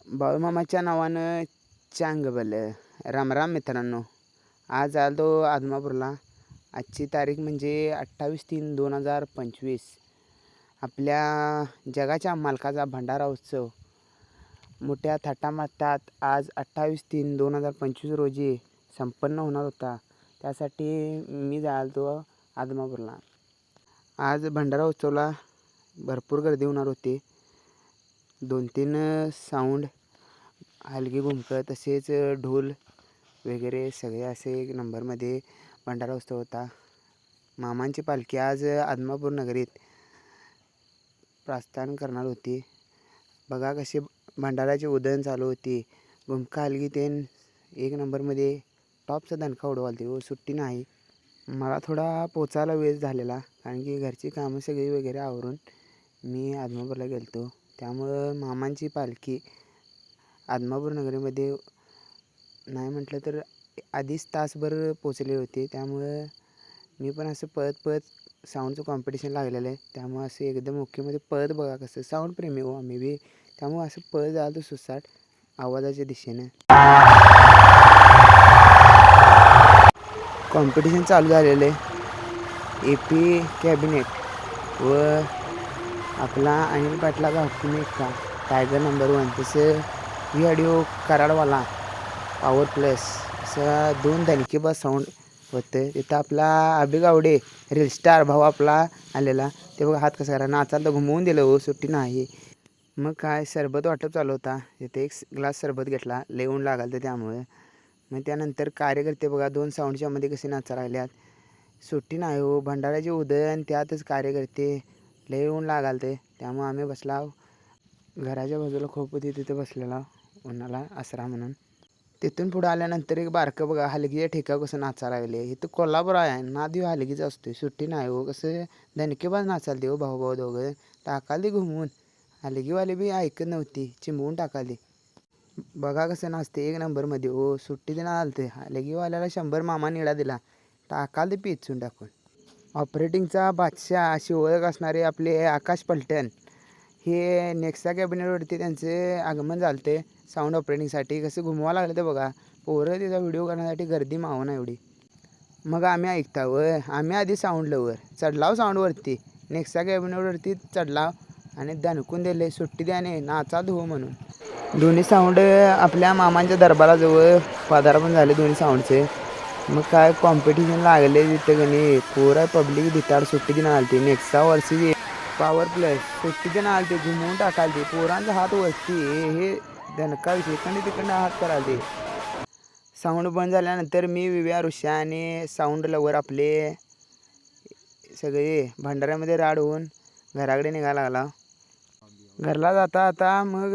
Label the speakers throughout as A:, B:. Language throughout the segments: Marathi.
A: बाळूमामाच्या नावानं चांगलं रामराम मित्रांनो. आज आलो आदमापूरला. आजची तारीख म्हणजे 28/3/2025. आपल्या जगाच्या मालकाचा भंडारा उत्सव मोठ्या थाटामाटात आज 28/3/2025 रोजी संपन्न होणार होता. त्यासाठी मी जातो आदमापूरला. आज भंडारा उत्सवला भरपूर गर्दी होणार होती. 2-3 साऊंड, हलगी घुमकं, तसेच ढोल वगैरे सगळे असे एक नंबरमध्ये भंडारा उत्सव होता. मामांची पालखी आज आदमापूर नगरीत प्रस्थान करणार होती. बघा कशी भंडाराची उधळण चालू होती. घुमका हलगी तेन एक नंबरमध्ये टॉपचा दणका उडवालती व सुट्टी नाही. मला थोडा पोचायला वेळ झालेला, कारण की घरची कामं सगळी वगैरे आवरून मी आदमापूरला गेलो. त्यामुळं मामांची पालखी आदमापूर नगरीमध्ये नाही म्हटलं तर आधीच तासभर पोचले होते. त्यामुळं मी पण असं पळत पळत साऊंडचं कॉम्पिटिशन लागलेलं आहे. त्यामुळं असं एकदम ओकेमध्ये पळत, बघा कसं साऊंड प्रेमी हो आम्ही बी, त्यामुळं असं पळत जातो सुसाट आवाजाच्या दिशेनं. कॉम्पिटिशन चालू झालेलं आहे. AP कॅबिनेट व आपला अनिल पाटलाचा हुकूम का टायगर नंबर 1, तसं व्हिडिओ कराडवाला पॉवर प्लस, असं 2 दणकेबाज साऊंड होतं. तिथं आपला अभिगावडे रील स्टार भाऊ आपला आलेला. ते बघा हात कसा करा नाचाल, घुमवून दिलं हो, सुट्टी नाही. मग काय सरबत वाटप चालू होता. तिथे एक ग्लास सरबत घेतला, लय ऊन लागाल तर त्यामुळे. मग त्यानंतर कार्यकर्ते बघा 2 साऊंडच्या मध्ये कसे नाचा राहिल्यात. सुट्टी नाही हो, भंडाऱ्याची उधळण त्यातच कार्यकर्ते, लय ऊन लागाल ते. त्यामुळे आम्ही बसला घराच्या बाजूला खोप होती तिथे बसलेला उन्हाला आसरा म्हणून. तिथून पुढं आल्यानंतर एक बारकं बघा हलगीच्या ठेका कसं नाचा लागले. इथं कोल्हापूर आहे, नाद हलगीचा असतो. सुट्टी नाही हो, कसं दणकेबाज नाचाल ते हो भाऊ भाऊ दोघं. टाकाल ते घुमवून, हलगीवाले बी ऐकत नव्हती, चिंबवून टाकाली. बघा कसं नाचते एक नंबरमध्ये हो. सुट्टी देणं आलं ते हलगीवाल्याला 100 मामा निळा दिला, टाकाल ते पिचून टाकून. ऑपरेटिंगचा बादशाह अशी ओळख असणारे आपले आकाश पलटण हे नेक्सा कॅबिनेटवरती त्यांचे आगमन झालं ते साऊंड ऑपरेटिंगसाठी. कसं घुमवा लागलं ते बघा. पोरं त्याचा व्हिडिओ करण्यासाठी गर्दी मावना एवढी. मग आम्ही ऐकतावं, आम्ही आधी साऊंड लवर चढलाव साऊंडवरती, नेक्सा कॅबिनेटवरती चढलाव आणि दणकून दिले सुट्टी द्याने नाचा धुवं म्हणून. दोन्ही साऊंड आपल्या मामांच्या दरबाराजवळ पदार्पण झाले दोन्ही साऊंडचे. मग काय कॉम्पिटिशन लागले तिथं कणी पोरं पब्लिक भिताड. सुट्टी देणं आलती नेक्सा वर्षी पॉवर प्लस, सुट्टी देणं आलते घुमवून टाकालते. पोरांचा हात वरती हे दणका इकडे तिकडं हात करालते. साऊंड बंद झाल्यानंतर मी विव्या ऋषा आणि साऊंड लवर आपले सगळे भंडाऱ्यामध्ये राड होऊन घराकडे निघायला लागला. घरला जाता आता मग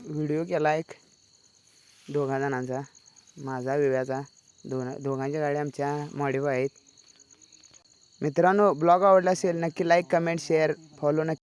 A: व्हिडिओ केला एक 2 जणांचा, माझा विव्याचा. दोघांच्या गाड्या आमच्या मॉडिफाय आहेत. मित्रांनो, ब्लॉग आवडला असेल नक्की लाईक, कमेंट, शेअर, फॉलो नक्की